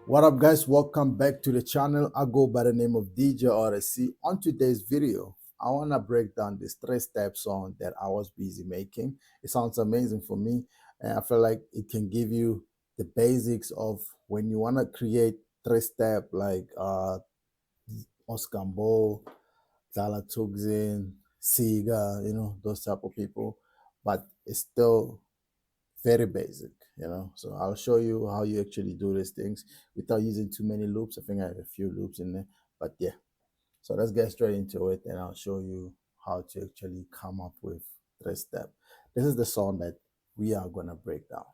What up, guys? Welcome back to the channel. I go by the name of DJ Odyssey. On today's video, I want to break down this 3-step song that I was busy making. It sounds amazing for me, and I feel like it can give you the basics of when you want to create 3-step like Oscar Bo, Dlala Thukzin, CIZA, those type of people, but it's still very basic, so I'll show you how you actually do these things without using too many loops. I think I have a few loops in there, but yeah, so let's get straight into it and I'll show you how to actually come up with 3-step. This is the song that we are going to break down.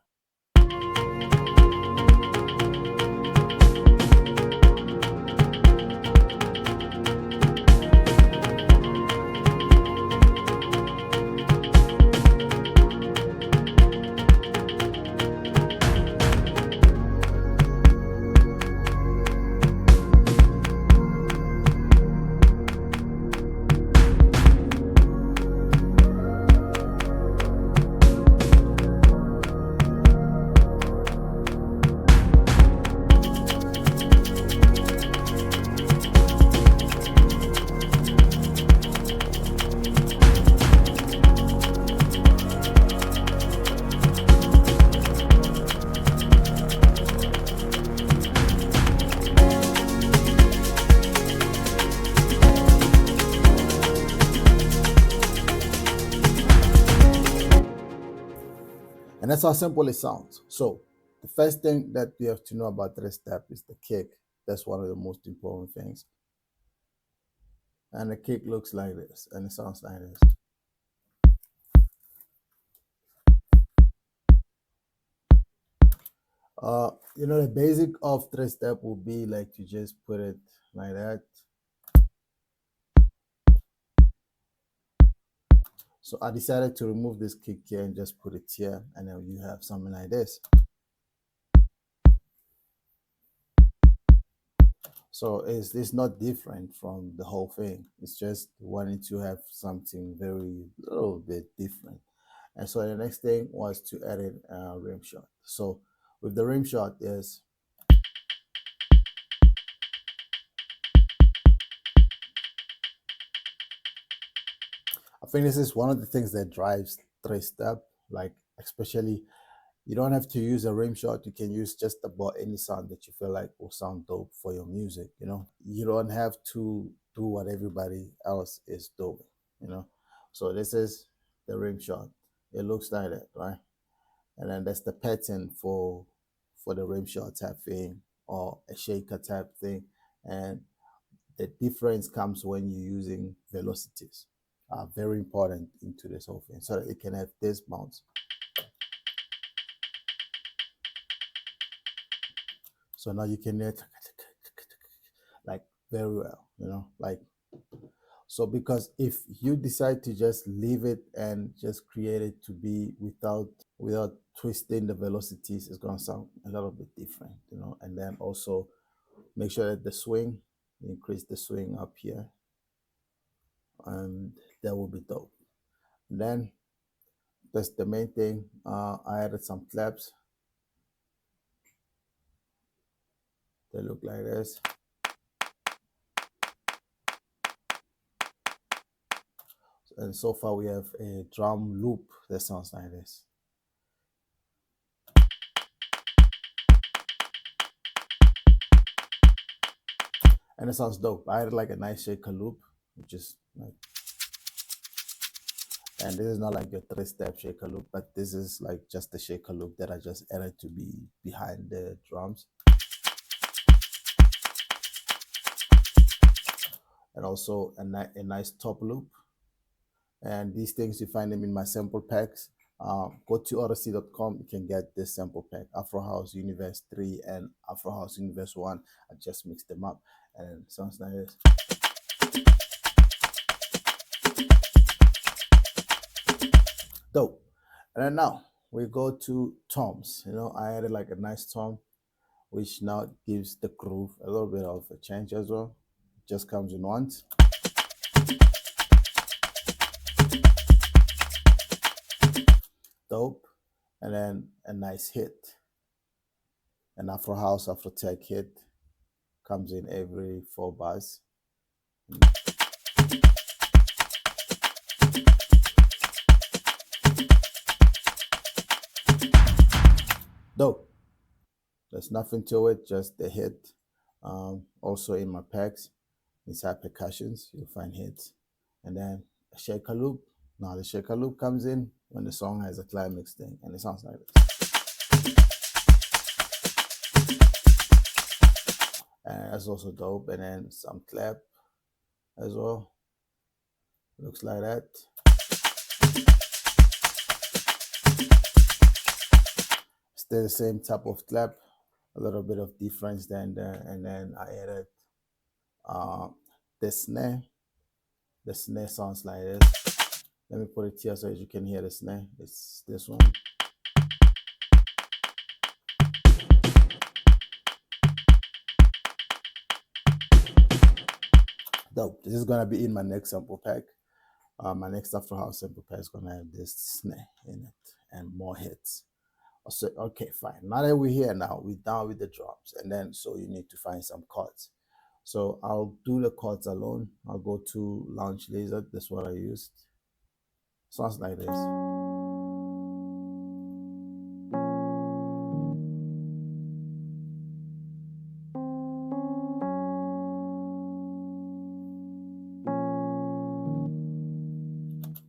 And that's how simple it sounds. So the first thing that you have to know about 3-step is the kick. That's one of the most important things. And the kick looks like this, and it sounds like this. The basic of 3-step will be like to just put it like that. So I decided to remove this kick here and just put it here, and then you have something like this. So it's not different from the whole thing. It's just wanting to have something very little bit different. And so the next thing was to edit a rim shot. So with the rim shot is I think this is one of the things that drives 3-step, like especially you don't have to use a rim shot. You can use just about any sound that you feel like will sound dope for your music. You don't have to do what everybody else is doing. So this is the rim shot. It looks like that, right? And then that's the pattern for the rim shot type thing or a shaker type thing. And the difference comes when you're using velocities. Very important into this whole thing, so that it can have this bounce. So now you can like very well, so because if you decide to just leave it and just create it to be without twisting the velocities, it's going to sound a little bit different, and then also make sure that the swing, increase the swing up here, and that will be dope. And then that's the main thing. I added some claps. They look like this. And so far we have a drum loop that sounds like this. And it sounds dope. I added like a nice shaker loop, which is like, and this is not like your 3-step shaker loop, but this is like just the shaker loop that I just added to be behind the drums. And also a nice top loop. And these things, you find them in my sample packs. Go to odyssey.com. You can get this sample pack, Afro House Universe 3 and Afro House Universe 1. I just mixed them up and it sounds like this. Dope. And then now we go to toms. I added like a nice tom, which now gives the groove a little bit of a change as well. It just comes in once. Dope. And then a nice hit. an Afro House, Afro Tech hit. Comes in every 4 bars. Dope. There's nothing to it, just the hit. Also in my packs, inside percussions, you'll find hits. And then a shaker loop. Now the shaker loop comes in when the song has a climax thing, and it sounds like this. And that's also dope. And then some clap as well. Looks like that. Still the same type of clap, a little bit of difference then there. And then I added the snare. The snare sounds like this. Let me put it here so you can hear the snare. It's this one. Dope. This is gonna be in my next sample pack. My next Afro House sample pack is gonna have this snare in it and more hits. So, okay, fine. Now that we're here now, we're done with the drums. And then, so you need to find some chords. So I'll do the chords alone. I'll go to Launch Laser. That's what I used. Sounds like this.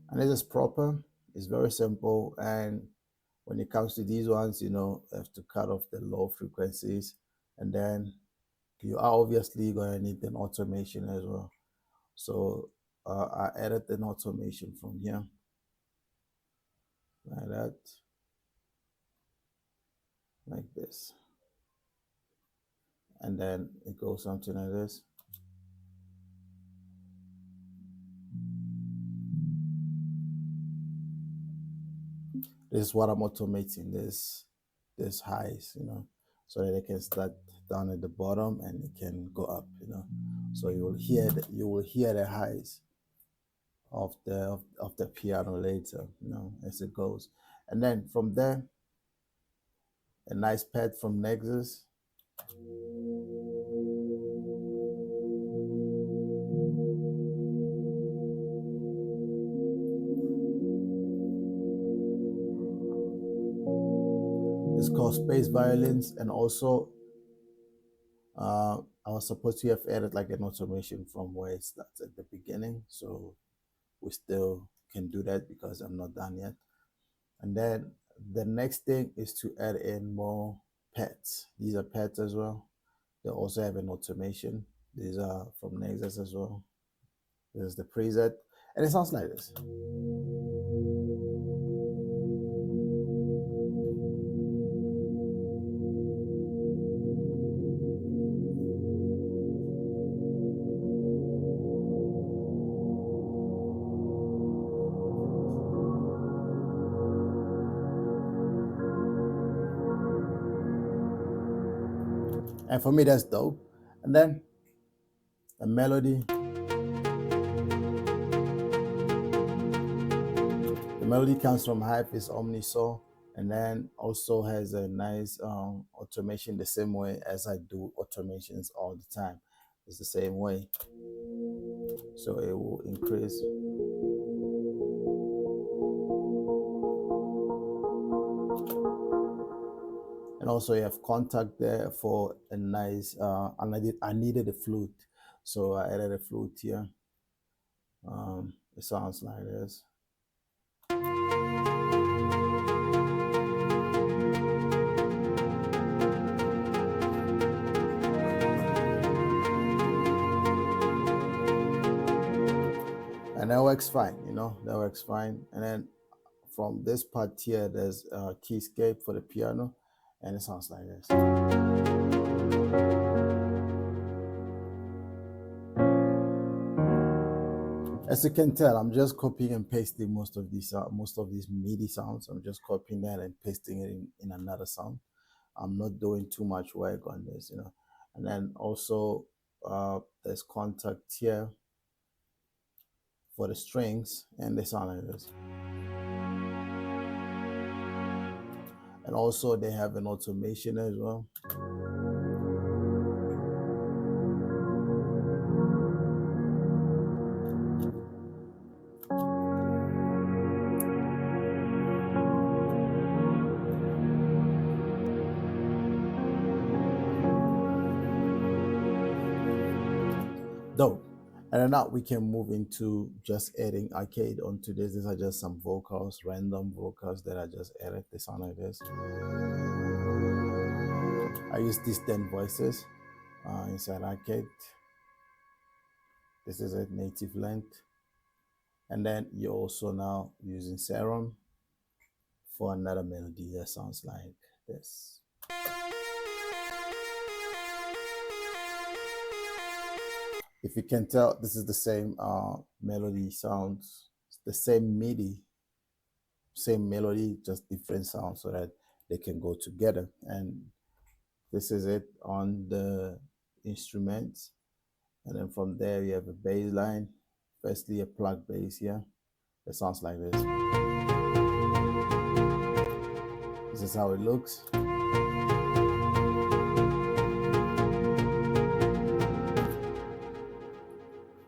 And this is proper. It's very simple. And when it comes to these ones, you have to cut off the low frequencies. And then you are obviously going to need an automation as well. So I added an automation from here. Like that. Like this. And then it goes something like this. This is what I'm automating, this highs, so that it can start down at the bottom and it can go up, so you will hear the highs of the piano later, as it goes. And then from there, a nice pad from Nexus. It's called Space Violins, and also I was supposed to have added like an automation from where it starts at the beginning, so we still can do that because I'm not done yet. And then the next thing is to add in more pads. These are pads as well. They also have an automation. These are from Nexus as well. This is the preset, and it sounds like this. And for me, that's dope. And then the melody. The melody comes from Hype's Omnisaw, and then also has a nice automation the same way as I do automations all the time. It's the same way. So it will increase. And also you have contact there for a nice, I needed a flute. So I added a flute here. It sounds like this. And that works fine, that works fine. And then from this part here, there's a keyscape for the piano, and it sounds like this. As you can tell, I'm just copying and pasting most of these MIDI sounds. I'm just copying that and pasting it in another sound. I'm not doing too much work on this, And then also there's contact here for the strings, and they sound like this. And also they have an automation as well. Dope. And then now we can move into just adding arcade onto this. These are just some vocals, random vocals that I just added. They sound like this. I use distant voices inside arcade. This is a native length. And then you're also now using Serum for another melody that sounds like this. If you can tell, this is the same melody sounds, the same MIDI, same melody, just different sounds so that they can go together. And this is it on the instruments. And then from there, you have a bass line. Firstly, a plug bass here. That sounds like this. This is how it looks.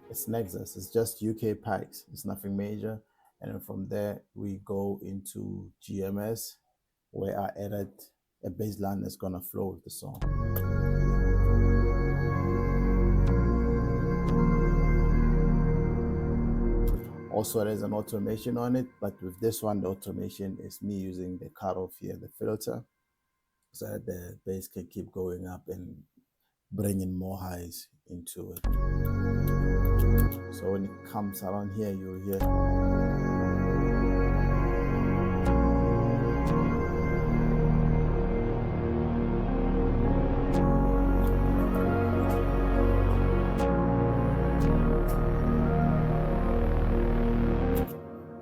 It's Nexus, it's just UK packs, it's nothing major. And then from there, we go into GMS, where I added a bass line that's gonna flow with the song. Also, there's an automation on it, but with this one, the automation is me using the cutoff here, the filter, so that the bass can keep going up and bringing more highs into it. So when it comes around here, you'll hear.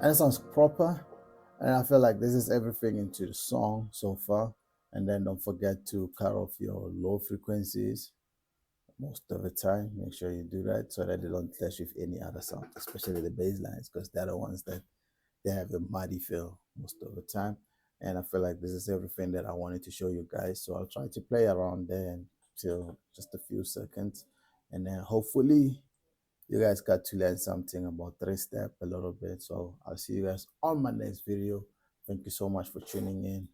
And it sounds proper. And I feel like this is everything into the song so far. And then don't forget to cut off your low frequencies most of the time. Make sure you do that so that they don't clash with any other sound, especially the bass lines, because they're the ones that they have a muddy feel most of the time. And I feel like this is everything that I wanted to show you guys. So I'll try to play around there until just a few seconds. And then hopefully you guys got to learn something about 3-step a little bit. So I'll see you guys on my next video. Thank you so much for tuning in,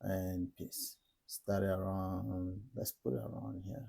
and peace. Start around, let's put it around here.